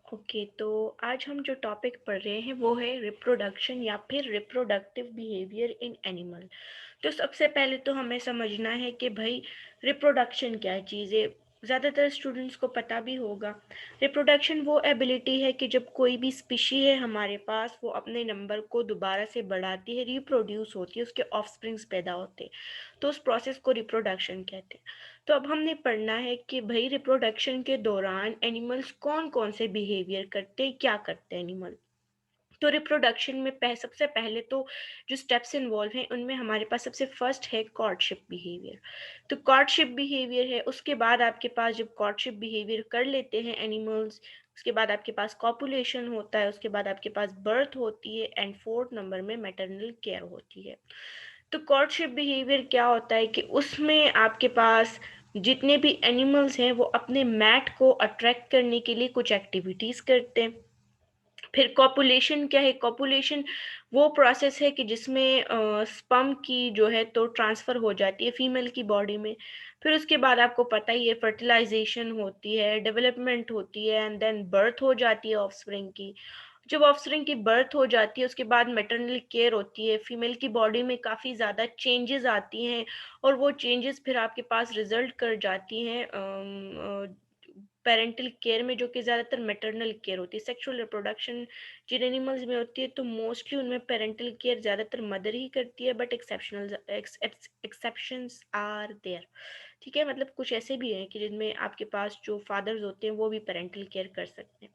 Okay, तो आज हम जो टॉपिक पढ़ रहे हैं वो है रिप्रोडक्शन या फिर रिप्रोडक्टिव बिहेवियर इन एनिमल। तो सबसे पहले तो हमें समझना है कि भाई रिप्रोडक्शन क्या चीज़ है। ज़्यादातर स्टूडेंट्स को पता भी होगा। रिप्रोडक्शन वो एबिलिटी है कि जब कोई भी स्पीशी है हमारे पास, वो अपने नंबर को दोबारा से बढ़ाती है, रिप्रोड्यूस होती है, उसके ऑफस्प्रिंग्स पैदा होते हैं, तो उस प्रोसेस को रिप्रोडक्शन कहते हैं। तो अब हमने पढ़ना है कि भाई रिप्रोडक्शन के दौरान एनिमल्स कौन कौन से बिहेवियर करते हैं, क्या करते हैं एनिमल। तो रिप्रोडक्शन में सबसे पहले तो जो स्टेप्स इन्वॉल्व हैं उनमें हमारे पास सबसे फर्स्ट है कॉर्डशिप बिहेवियर। तो कॉर्डशिप बिहेवियर है, उसके बाद आपके पास जब कॉर्डशिप बिहेवियर कर लेते हैं एनिमल्स, उसके बाद आपके पास कॉपुलेशन होता है, उसके बाद आपके पास बर्थ होती है एंड फोर्थ नंबर में मैटरनल केयर होती है। तो कॉर्डशिप बिहेवियर क्या होता है कि उसमें आपके पास जितने भी एनिमल्स हैं वो अपने मैट को अट्रैक्ट करने के लिए कुछ एक्टिविटीज करते हैं। फिर कॉपुलेशन क्या है, कॉपुलेशन वो प्रोसेस है कि जिसमें स्पर्म की जो है तो ट्रांसफर हो जाती है फीमेल की बॉडी में। फिर उसके बाद आपको पता ही है फर्टिलाइजेशन होती है, डेवलपमेंट होती है एंड देन बर्थ हो जाती है ऑफस्प्रिंग की। जब ऑफस्प्रिंग की बर्थ हो जाती है उसके बाद मैटरनल केयर होती है, फीमेल की बॉडी में काफ़ी ज़्यादा चेंजेस आती हैं और वो चेंजेस फिर आपके पास रिजल्ट कर जाती हैं पेरेंटल केयर में, जो कि ज़्यादातर मैटरनल केयर होती है। सेक्सुअल रिप्रोडक्शन जिन एनिमल्स में होती है तो मोस्टली उनमें पेरेंटल केयर ज़्यादातर मदर ही करती है, but exceptional exceptions are there. ठीक है, मतलब कुछ ऐसे भी हैं कि जिनमें आपके पास जो फादर्स होते हैं वो भी पेरेंटल केयर कर सकते हैं।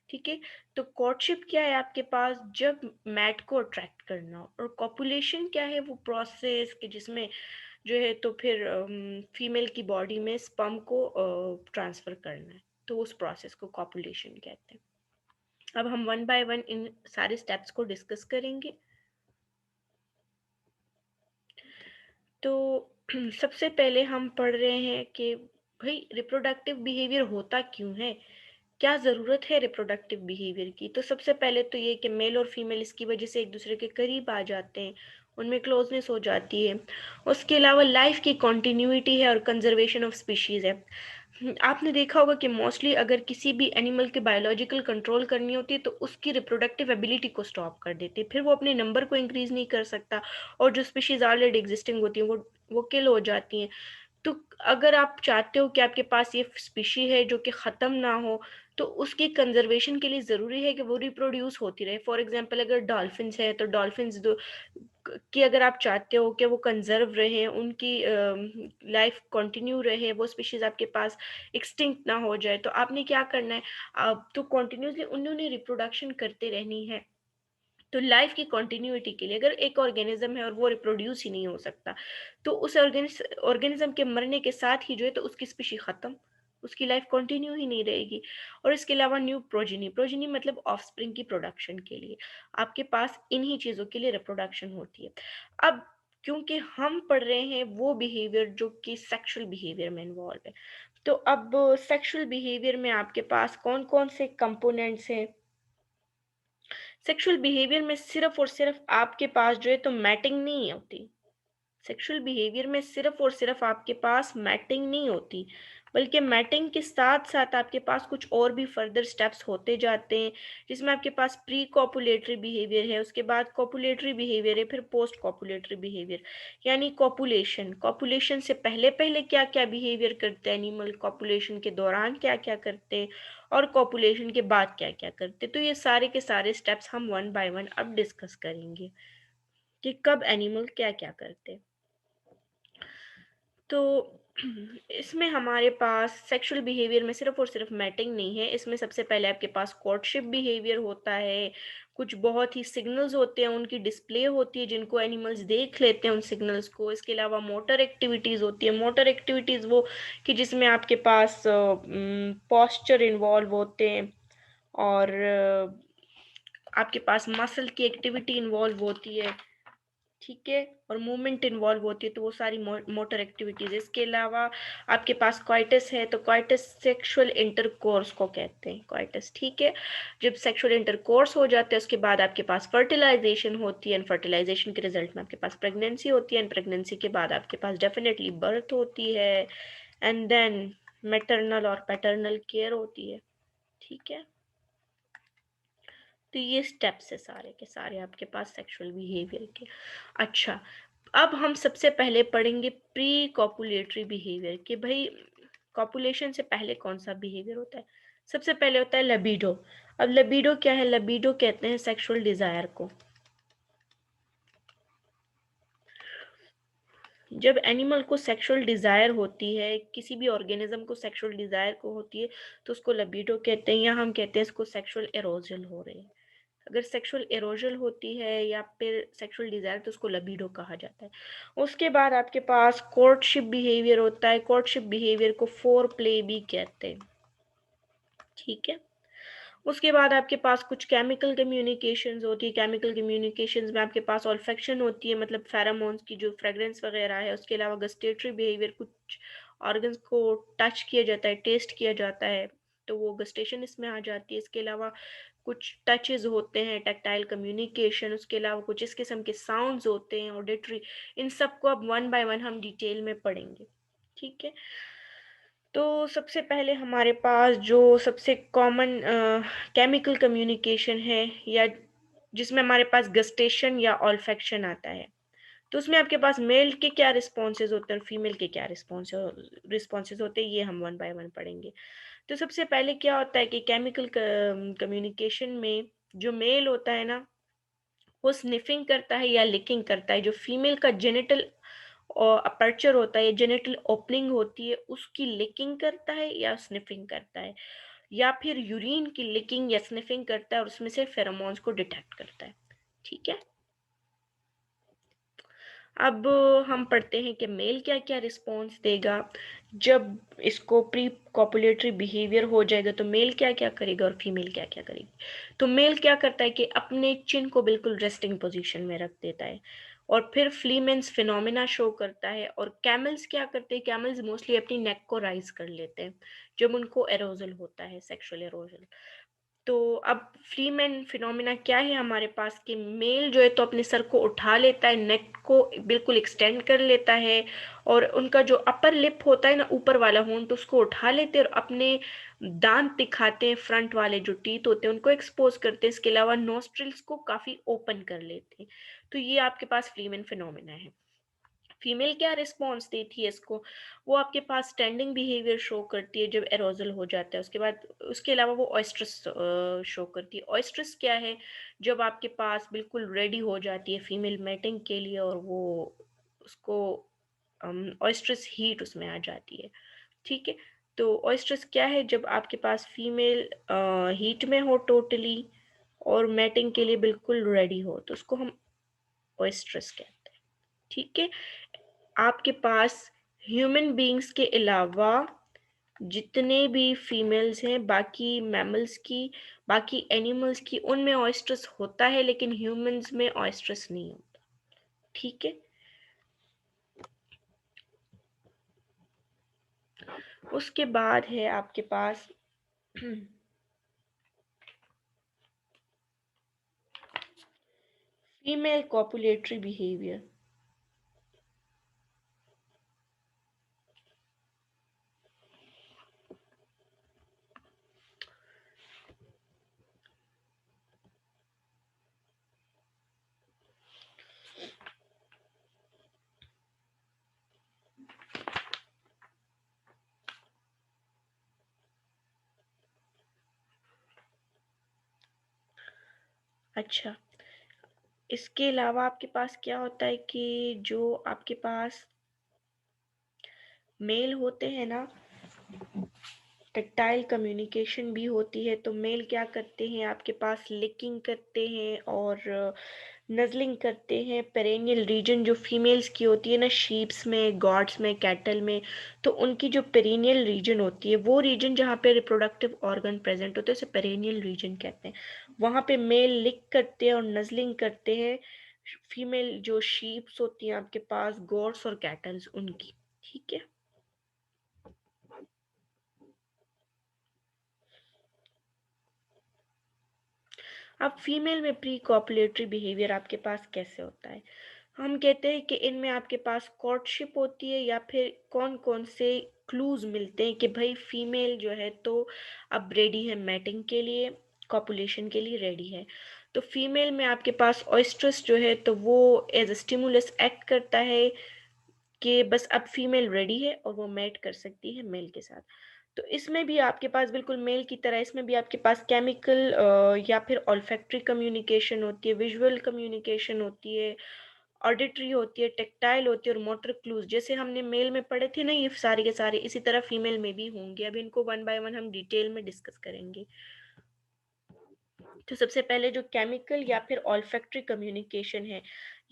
ठीक है, तो कोर्टशिप क्या है आपके पास, जब मैट को अट्रैक्ट करना, और कॉपुलेशन क्या है, वो प्रोसेस कि जिसमें जो है तो फिर फीमेल की बॉडी में स्पर्म को ट्रांसफर करना है, तो उस प्रोसेस को कॉपुलेशन कहते हैं। अब हम वन बाय वन इन सारे स्टेप्स को डिस्कस करेंगे। तो सबसे पहले हम पढ़ रहे हैं कि भाई रिप्रोडक्टिव बिहेवियर होता क्यों है, क्या ज़रूरत है रिप्रोडक्टिव बिहेवियर की। तो सबसे पहले तो ये कि मेल और फीमेल इसकी वजह से एक दूसरे के करीब आ जाते हैं, उनमें क्लोजनेस हो जाती है। उसके अलावा लाइफ की कॉन्टिन्यूटी है और कंजर्वेशन ऑफ स्पीशीज़ है। आपने देखा होगा कि मोस्टली अगर किसी भी एनिमल के बायोलॉजिकल कंट्रोल करनी होती है तो उसकी रिप्रोडक्टिव एबिलिटी को स्टॉप कर देते हैं, फिर वो अपने नंबर को इंक्रीज नहीं कर सकता और जो स्पीशीज ऑलरेडी एग्जिस्टिंग होती हैं वो किल हो जाती हैं। तो अगर आप चाहते हो कि आपके पास ये स्पीशी है जो कि ख़त्म ना हो, तो उसकी कंजर्वेशन के लिए ज़रूरी है कि वो रिप्रोड्यूस होती रहे। फॉर एग्जांपल अगर डॉल्फिन्स है तो डॉल्फिन्स कि अगर आप चाहते हो कि वो कंजर्व रहे, उनकी लाइफ कंटिन्यू रहे, वो स्पीशीज आपके पास एक्सटिंक्ट ना हो जाए, तो आपने क्या करना है, तो कंटिन्यूसली उन्होंने रिप्रोडक्शन करते रहनी है। तो लाइफ की कंटिन्यूटी के लिए अगर एक ऑर्गेनिज्म है और वो रिप्रोड्यूस ही नहीं हो सकता, तो उस ऑर्गेनिज्म के मरने के साथ ही जो है तो उसकी स्पीशी खत्म, उसकी लाइफ कंटिन्यू ही नहीं रहेगी। और इसके अलावा न्यू प्रोजेनी, प्रोजेनी मतलब ऑफस्प्रिंग की प्रोडक्शन के लिए आपके पास इन्हीं चीज़ों के लिए रिप्रोडक्शन होती है। अब क्योंकि हम पढ़ रहे हैं वो बिहेवियर जो कि सेक्सुअल बिहेवियर में इन्वॉल्व है, तो अब सेक्सुअल बिहेवियर में आपके पास कौन कौन से कंपोनेंट्स हैं। सेक्सुअल बिहेवियर में सिर्फ और सिर्फ आपके पास जो है तो मैटिंग नहीं होती। सेक्सुअल बिहेवियर में सिर्फ और सिर्फ आपके पास मैटिंग नहीं होती, बल्कि मैटिंग के साथ साथ आपके पास कुछ और भी फर्दर स्टेप्स होते जाते हैं, जिसमें आपके पास प्री कॉपुलेटरी बिहेवियर है, उसके बाद कॉपुलेटरी बिहेवियर है, फिर पोस्ट कॉपुलेटरी बिहेवियर। यानी कॉपुलेशन, कॉपुलेशन से पहले पहले क्या क्या बिहेवियर करते हैं एनिमल, कॉपुलेशन के दौरान क्या क्या करते हैं, और कॉपुलेशन के बाद क्या क्या करते हैं। तो ये सारे के सारे स्टेप्स हम वन बाय वन अब डिस्कस करेंगे कि कब एनिमल क्या क्या करते हैं। तो इसमें हमारे पास सेक्सुअल बिहेवियर में सिर्फ और सिर्फ मैटिंग नहीं है, इसमें सबसे पहले आपके पास कोर्टशिप बिहेवियर होता है। कुछ बहुत ही सिग्नल्स होते हैं, उनकी डिस्प्ले होती है जिनको एनिमल्स देख लेते हैं उन सिग्नल्स को। इसके अलावा मोटर एक्टिविटीज़ होती है। मोटर एक्टिविटीज़ वो कि जिसमें आपके पास पॉस्चर इन्वॉल्व होते हैं और आपके पास मसल की एक्टिविटी इन्वॉल्व होती है। ठीक है, और मूवमेंट इन्वॉल्व होती है, तो वो सारी मोटर एक्टिविटीज। इसके अलावा आपके पास क्वाइटस है, तो क्वाइटस सेक्सुअल इंटरकोर्स को कहते हैं, क्वाइटस। ठीक है, जब सेक्सुअल इंटरकोर्स हो जाता है उसके बाद आपके पास फर्टिलाइजेशन होती है, फर्टिलाइजेशन के रिजल्ट में आपके पास प्रेगनेंसी होती है, एंड प्रेगनेंसी के बाद आपके पास डेफिनेटली बर्थ होती है, एंड देन मैटरनल और पैटर्नल केयर होती है। ठीक है, तो ये स्टेप्स है सारे के सारे आपके पास सेक्सुअल बिहेवियर के। अच्छा, अब हम सबसे पहले पढ़ेंगे प्री कॉपुलेटरी बिहेवियर कि भाई कॉपुलेशन से पहले कौन सा बिहेवियर होता है। सबसे पहले होता है लिबिडो। अब लिबिडो क्या है? लिबिडो कहते हैं सेक्सुअल डिजायर को। जब एनिमल को सेक्सुअल डिजायर होती है, किसी भी ऑर्गेनिज्म को सेक्सुअल डिजायर को होती है, तो उसको लिबिडो कहते हैं, या हम कहते हैं इसको सेक्सुअल एरोजल हो रहे हैं। अगर सेक्सुअल एरोजल होती है या फिर सेक्सुअल डिजायर, तो उसको लिबिडो कहा जाता है। उसके बाद आपके पास कोर्टशिप बिहेवियर होता है। कोर्टशिप बिहेवियर को फोर प्ले भी कहते हैं, ठीक है। उसके बाद आपके पास कुछ केमिकल कम्युनिकेशंस होती है। केमिकल कम्युनिकेशंस में आपके पास ऑल्फेक्शन होती है, मतलब फेरामोन्स की जो फ्रेग्रेंस वगैरह है। उसके अलावा गस्टेटरी बिहेवियर, कुछ ऑर्गन्स को टच किया जाता है, टेस्ट किया जाता है, तो वो गस्टेशन इसमें आ जाती है। इसके अलावा कुछ टचेस होते हैं, टैक्टाइल कम्युनिकेशन। उसके अलावा कुछ इस किस्म के साउंड्स होते हैं, ऑडिटरी। इन सबको अब वन बाय वन हम डिटेल में पढ़ेंगे, ठीक है। तो सबसे पहले हमारे पास जो सबसे कॉमन केमिकल कम्युनिकेशन है, या जिसमें हमारे पास गस्टेशन या ऑल्फेक्शन आता है, तो उसमें आपके पास मेल के क्या रिस्पॉन्सेज होते हैं और फीमेल के क्या रिस्पॉन्सेज होते हैं, ये हम वन बाय वन पढ़ेंगे। तो सबसे पहले क्या होता है कि केमिकल कम्युनिकेशन में जो मेल होता है ना, वो स्निफिंग करता है या लिकिंग करता है। जो फीमेल का जेनिटल अपर्चर होता है या जेनिटल ओपनिंग होती है, उसकी लिकिंग करता है या स्निफिंग करता है, या फिर यूरिन की लिकिंग या स्निफिंग करता है और उसमें से फेरोमोन्स को डिटेक्ट करता है, ठीक है। अब हम पढ़ते हैं कि मेल क्या क्या रिस्पॉन्स देगा। जब इसको प्री कॉपुलेटरी बिहेवियर हो जाएगा तो मेल क्या क्या करेगा और फीमेल क्या क्या करेगी। तो मेल क्या करता है कि अपने चिन को बिल्कुल रेस्टिंग पोजीशन में रख देता है और फिर फ्लीमेंस फिनोमिना शो करता है। और कैमल्स क्या करते हैं? कैमल्स मोस्टली अपनी नेक को राइज कर लेते हैं जब उनको एरोजल होता है, सेक्सुअल एरोजल। तो अब फ्रीमैन फिनोमिना क्या है हमारे पास कि मेल जो है तो अपने सर को उठा लेता है, नेक को बिल्कुल एक्सटेंड कर लेता है, और उनका जो अपर लिप होता है ना, ऊपर वाला होंठ, उसको उठा लेते हैं और अपने दांत दिखाते हैं। फ्रंट वाले जो टीथ होते हैं उनको एक्सपोज करते हैं। इसके अलावा नोस्ट्रिल्स को काफी ओपन कर लेते हैं। तो ये आपके पास फ्रीमैन फिनोमिना है। फीमेल क्या रिस्पॉन्स देती है इसको? वो आपके पास स्टैंडिंग बिहेवियर शो करती है जब एरोजल हो जाता है। उसके बाद उसके अलावा वो ऑयस्ट्रस शो करती है। ऑयस्ट्रस क्या है? जब आपके पास बिल्कुल रेडी हो जाती है फीमेल मैटिंग के लिए, और वो उसको ऑयस्ट्रस हीट उसमें आ जाती है, ठीक है। तो ऑयस्ट्रस क्या है? जब आपके पास फीमेल हीट में हो टोटली और मैटिंग के लिए बिल्कुल रेडी हो, तो उसको हम ऑयस्ट्रस कहते हैं, ठीक है। आपके पास ह्यूमन बीइंग्स के अलावा जितने भी फीमेल्स हैं, बाकी मैमल्स की, बाकी एनिमल्स की, उनमें ऑयस्ट्रस होता है, लेकिन ह्यूमंस में ऑयस्ट्रस नहीं होता, ठीक है। उसके बाद है आपके पास फीमेल कॉपुलेटरी बिहेवियर। अच्छा, इसके अलावा आपके पास क्या होता है कि जो आपके पास मेल होते हैं ना, टेक्टाइल कम्युनिकेशन भी होती है। तो मेल क्या करते हैं? आपके पास लिकिंग करते हैं और नजलिंग करते हैं। पेरेनियल रीजन जो फीमेल्स की होती है ना, शीप्स में, गॉड्स में, कैटल में, तो उनकी जो पेरिनियल रीजन होती है, वो रीजन जहाँ पे रिप्रोडक्टिव ऑर्गन प्रेजेंट होते हैं, उसे पेरिनियल रीजन कहते हैं। वहाँ पे मेल लिक करते हैं और नजलिंग करते हैं फीमेल जो शीप्स होती हैं आपके पास, गॉड्स और कैटल्स, उनकी, ठीक है। अब फीमेल में प्री कॉपुलेटरी बिहेवियर आपके पास कैसे होता है? हम कहते हैं कि इनमें आपके पास कोर्टशिप होती है, या फिर कौन कौन से क्लूज मिलते हैं कि भाई फीमेल जो है तो अब रेडी है मैटिंग के लिए। कॉपुलेशन के लिए रेडी है। तो फीमेल में आपके पास ऑयस्ट्रस जो है तो वो एज स्टिमुलस एक्ट करता है कि बस अब फीमेल रेडी है और वो मैट कर सकती है मेल के साथ। तो इसमें भी आपके पास बिल्कुल मेल की तरह इसमें भी आपके पास केमिकल या फिर ऑल्फैक्टरी कम्युनिकेशन होती है, विजुअल कम्युनिकेशन होती है, ऑडिटरी होती है, टेक्टाइल होती है और मोटर क्लूज। जैसे हमने मेल में पढ़े थे ना ये सारे के सारे, इसी तरह फीमेल में भी होंगे। अब इनको वन बाय वन हम डिटेल में डिस्कस करेंगे। तो सबसे पहले जो केमिकल या फिर ऑल्फैक्टरी कम्युनिकेशन है,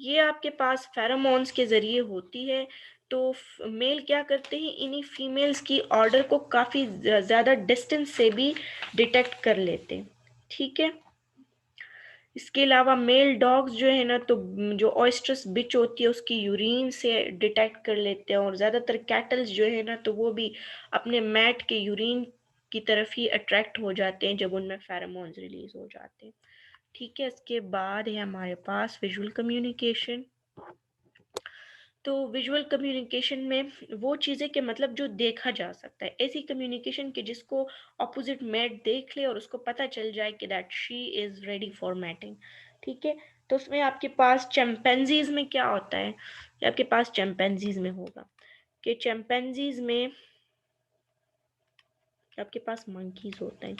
ये आपके पास फेरोमोन्स के ज़रिए होती है। तो मेल क्या करते हैं, इन्हीं फीमेल्स की ऑर्डर को काफ़ी ज़्यादा डिस्टेंस से भी डिटेक्ट कर लेते हैं। ठीक है। इसके अलावा मेल डॉग्स जो है ना, तो जो ऑयस्ट्रस बिच होती है उसकी यूरिन से डिटेक्ट कर लेते हैं। और ज़्यादातर कैटल्स जो है ना, तो वो भी अपने मैट के यूरिन की तरफ ही अट्रैक्ट हो जाते हैं जब उनमें फेरोमोन्स रिलीज हो जाते हैं। ठीक है। इसके बाद है हमारे पास विजुअल कम्युनिकेशन। तो विजुअल कम्युनिकेशन में वो चीज़ें के मतलब जो देखा जा सकता है, ऐसी कम्युनिकेशन के जिसको ऑपोजिट मैट देख ले और उसको पता चल जाए कि that she is ready for mating. ठीक है। तो उसमें आपके पास चैंपेंजीज में क्या होता है, कि आपके पास चैंपेंजीज में होगा कि चैंपेंजीज में आपके पास मंकीज होते हैं।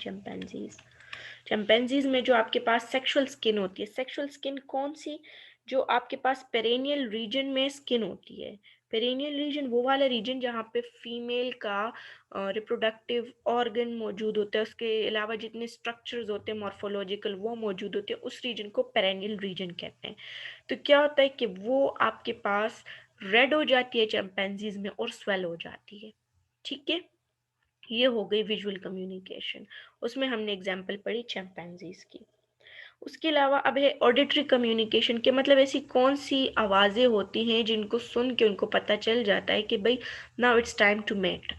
चैंपेंजीज में जो आपके पास सेक्सुअल स्किन होती है, सेक्सुअल स्किन कौन सी, जो आपके पास पेरेनियल रीजन में स्किन होती है। पेरेनियल रीजन वो वाला रीजन जहाँ पे फीमेल का रिप्रोडक्टिव ऑर्गन मौजूद होता है, उसके अलावा जितने स्ट्रक्चर्स होते हैं मॉर्फोलॉजिकल वो मौजूद होते हैं, उस रीजन को पेरेनियल रीजन कहते हैं। तो क्या होता है कि वो आपके पास रेड हो जाती है चैंपेंजीज में और स्वेल हो जाती है। ठीक है। ये हो गई विजुअल कम्युनिकेशन, उसमें हमने एग्जाम्पल पढ़ी चैंपेंजीज की। उसके अलावा अब है ऑडिटरी कम्युनिकेशन के, मतलब ऐसी कौन सी आवाज़ें होती हैं जिनको सुन के उनको पता चल जाता है कि भाई now it's time to mate.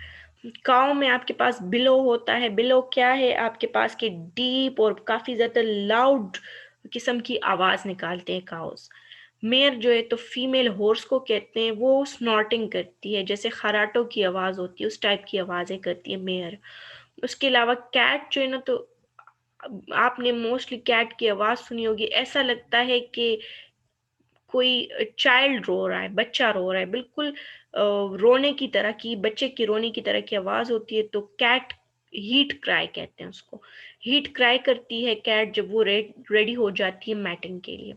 Cow में आपके पास बिलो होता है। बिलो क्या है आपके पास के डीप और काफ़ी ज़्यादा लाउड किस्म की आवाज़ निकालते हैं काउस। मेयर जो है तो फीमेल हॉर्स को कहते हैं, वो स्नॉटिंग करती है, जैसे खराटों की आवाज़ होती है उस टाइप की आवाज़ें करती है मेयर। उसके अलावा कैट जो है ना, तो आपने मोस्टली कैट की आवाज़ सुनी होगी, ऐसा लगता है कि कोई चाइल्ड रो रहा है, बच्चा रो रहा है, बिल्कुल रोने की तरह की, बच्चे की रोने की तरह की आवाज़ होती है। तो कैट हीट क्राई कहते हैं उसको। हीट क्राई करती है कैट जब वो रेडी हो जाती है मैटिंग के लिए।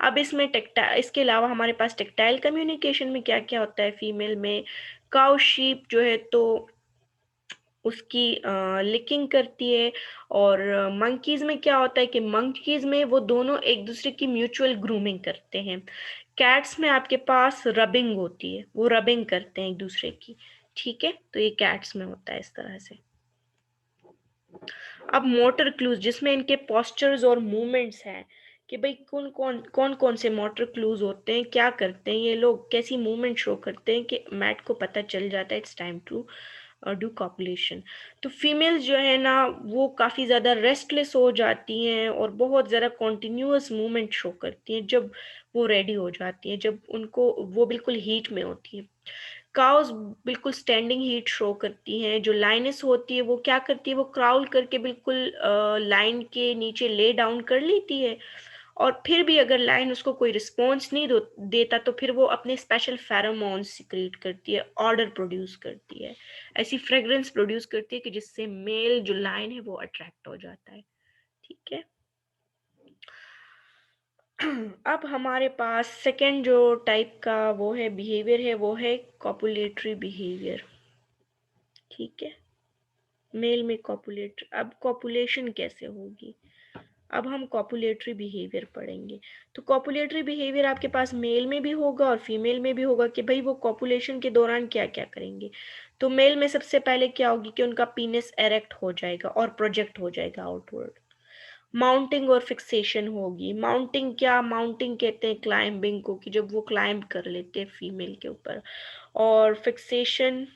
अब इसमें टेक्टाइल, इसके अलावा हमारे पास टेक्टाइल कम्युनिकेशन में क्या क्या होता है फीमेल में, काउ शीप जो है तो उसकी लिकिंग करती है। और मंकीज में क्या होता है कि मंकीज में वो दोनों एक दूसरे की म्यूचुअल ग्रूमिंग करते हैं। कैट्स में आपके पास रबिंग होती है, वो रबिंग करते हैं एक दूसरे की। ठीक है। तो ये कैट्स में होता है इस तरह से। अब मोटर क्लूज जिसमें इनके पोस्चर्स और मूवमेंट्स हैं, कि भाई कौन कौन से मोटर क्लूज होते हैं, क्या करते हैं ये लोग, कैसी मूवमेंट शो करते हैं कि मैट को पता चल जाता है it's time to do copulation. तो फीमेल्स जो है ना वो काफ़ी ज़्यादा रेस्टलेस हो जाती हैं और बहुत ज़्यादा कॉन्टिन्यूअस मूवमेंट शो करती हैं जब वो रेडी हो जाती हैं, जब उनको वो बिल्कुल हीट में होती है। काउस बिल्कुल स्टैंडिंग हीट शो करती हैं। जो लाइनस होती है वो क्या करती है, वो क्राउल करके बिल्कुल लाइन के नीचे ले डाउन कर लेती है। और फिर भी अगर लाइन उसको कोई रिस्पॉन्स नहीं देता तो फिर वो अपने स्पेशल फेरोमोन्स सिक्रीट करती है, ऑर्डर प्रोड्यूस करती है, ऐसी फ्रेग्रेंस प्रोड्यूस करती है कि जिससे मेल जो लाइन है वो अट्रैक्ट हो जाता है। ठीक है। अब हमारे पास सेकेंड जो टाइप का वो है बिहेवियर है, वो है कॉपुलेटरी बिहेवियर। ठीक है। मेल में कॉपुलेट, अब कॉपुलेशन कैसे होगी, अब हम कॉपुलेटरी बिहेवियर पढ़ेंगे। तो कॉपुलेटरी बिहेवियर आपके पास मेल में भी होगा और फीमेल में भी होगा कि भाई वो कॉपुलेशन के दौरान क्या क्या करेंगे। तो मेल में सबसे पहले क्या होगी कि उनका पीनिस एरेक्ट हो जाएगा और प्रोजेक्ट हो जाएगा आउटवर्ड। माउंटिंग और फिक्सेशन होगी। माउंटिंग क्या, माउंटिंग कहते हैं क्लाइंबिंग को, कि जब वो क्लाइंब कर लेते हैं फीमेल के ऊपर। और फिक्सेशन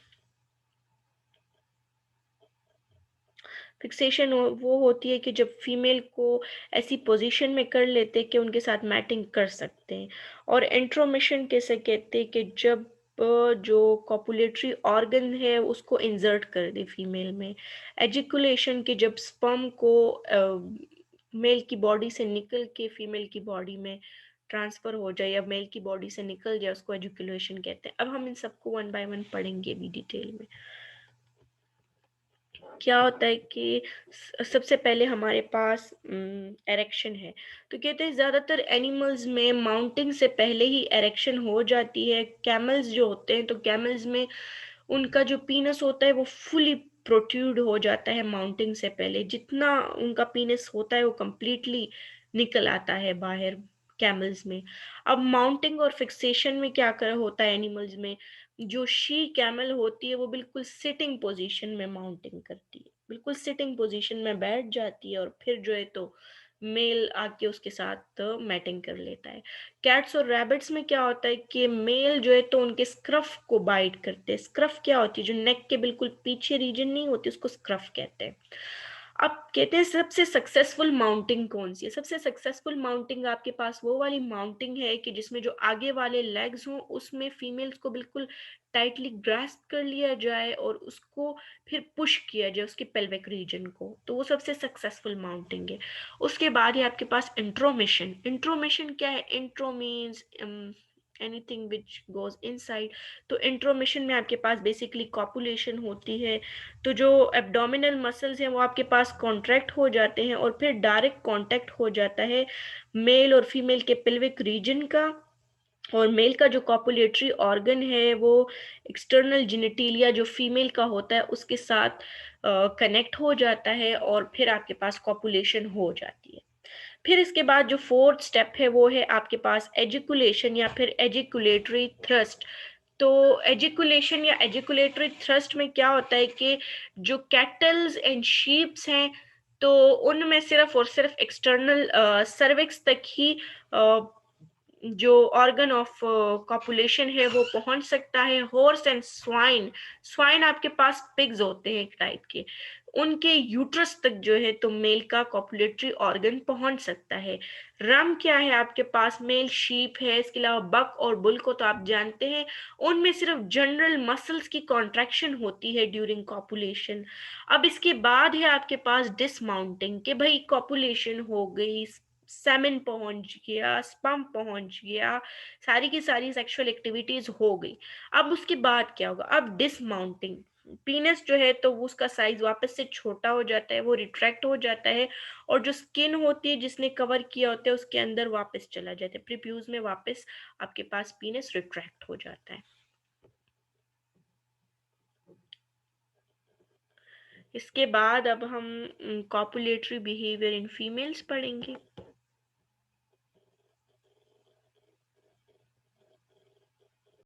वो होती है कि जब फीमेल को ऐसी पोजीशन में कर लेते हैं कि उनके साथ मैटिंग कर सकते हैं। और इंट्रोमिशन कैसे कहते हैं कि जब जो कॉपुलेटरी ऑर्गन है उसको इंसर्ट कर दे फीमेल में। एजिकुलेशन के जब स्पर्म को मेल की बॉडी से निकल के फीमेल की बॉडी में ट्रांसफर हो जाए या मेल की बॉडी से निकल जाए उसको एजुकुलेशन कहते हैं। अब हम इन सबको वन बाय वन पढ़ेंगे भी डिटेल में। क्या होता है कि सबसे पहले हमारे पास एरेक्शन है। तो कहते हैं ज़्यादातर एनिमल्स में माउंटिंग से पहले ही एरेक्शन हो जाती है। कैमल्स जो होते हैं तो कैमल्स में उनका जो पीनस होता है वो फुली प्रोट्रूड हो जाता है माउंटिंग से पहले। जितना उनका पीनस होता है वो कंप्लीटली निकल आता है बाहर कैमल्स में। अब माउंटिंग और फिक्सेशन में क्या कर होता है एनिमल्स में, जो शी कैमल होती है वो बिल्कुल सिटिंग पोजीशन में माउंटिंग करती है, बिल्कुल सिटिंग पोजीशन में बैठ जाती है और फिर जो है तो मेल आके उसके साथ मैटिंग कर लेता है। कैट्स और रैबिट्स में क्या होता है कि मेल जो है तो उनके स्क्रफ को बाइट करते हैं। स्क्रफ क्या होती है, जो नेक के बिल्कुल पीछे रीजन नहीं होती उसको स्क्रफ कहते हैं। अब कहते हैं सबसे सक्सेसफुल माउंटिंग कौन सी है। सबसे सक्सेसफुल माउंटिंग आपके पास वो वाली माउंटिंग है कि जिसमें जो आगे वाले लेग्स हों उसमें फीमेल्स को बिल्कुल टाइटली ग्रास्प कर लिया जाए और उसको फिर पुश किया जाए उसके पेल्विक रीजन को, तो वो सबसे सक्सेसफुल माउंटिंग है। उसके बाद है आपके पास इंट्रोमिशन। इंट्रोमिशन क्या है, intro means anything which goes inside. तो इंट्रोमिशन में आपके पास बेसिकली कॉपुलेशन होती है। तो जो एब्डोमिनल मसल्स हैं वो आपके पास कॉन्ट्रैक्ट हो जाते हैं और फिर डायरेक्ट कांटेक्ट हो जाता है मेल और फीमेल के पेल्विक रीजन का। और मेल का जो कॉपुलेटरी ऑर्गन है वो एक्सटर्नल जेनिटिलिया जो फीमेल का होता है उसके साथ कनेक्ट हो जाता है और फिर आपके पास कॉपुलेशन हो जाती है। फिर इसके बाद जो फोर्थ स्टेप है वो है आपके पास एजिकुलेशन या फिर एजिकुलेटरी थ्रस्ट। तो एजिकुलेशन या एजिकुलेटरी थ्रस्ट में क्या होता है कि जो कैटल्स एंड शीप्स हैं तो उनमें सिर्फ और सिर्फ एक्सटर्नल सर्विक्स तक ही जो ऑर्गन ऑफ कॉपुलेशन है वो पहुंच सकता है। हॉर्स एंड स्वाइन, स्वाइन आपके पास पिग्स होते हैं एक टाइप के, उनके यूट्रस तक जो है तो मेल का कॉपुलेटरी ऑर्गन पहुंच सकता है। रम क्या है आपके पास, मेल शीप है। इसके अलावा बक और बुल को तो आप जानते हैं, उनमें सिर्फ जनरल मसल्स की कॉन्ट्रैक्शन होती है ड्यूरिंग कॉपुलेशन। अब इसके बाद है आपके पास डिसमाउंटिंग कि भाई कॉपुलेशन हो गई, सेमेन पहुंच गया, स्पर्म पहुंच गया, सारी की सारी सेक्सुअल एक्टिविटीज हो गई। अब उसके बाद क्या होगा, अब डिसमाउंटिंग। पीनस जो है तो वो उसका साइज वापस से छोटा हो जाता है, वो रिट्रैक्ट हो जाता है और जो स्किन होती है जिसने कवर किया होता है उसके अंदर वापस चला जाता है, प्रीप्यूज में वापस आपके पास पीनस रिट्रैक्ट हो जाता है। इसके बाद अब हम कॉपुलेटरी बिहेवियर इन फीमेल्स पढ़ेंगे।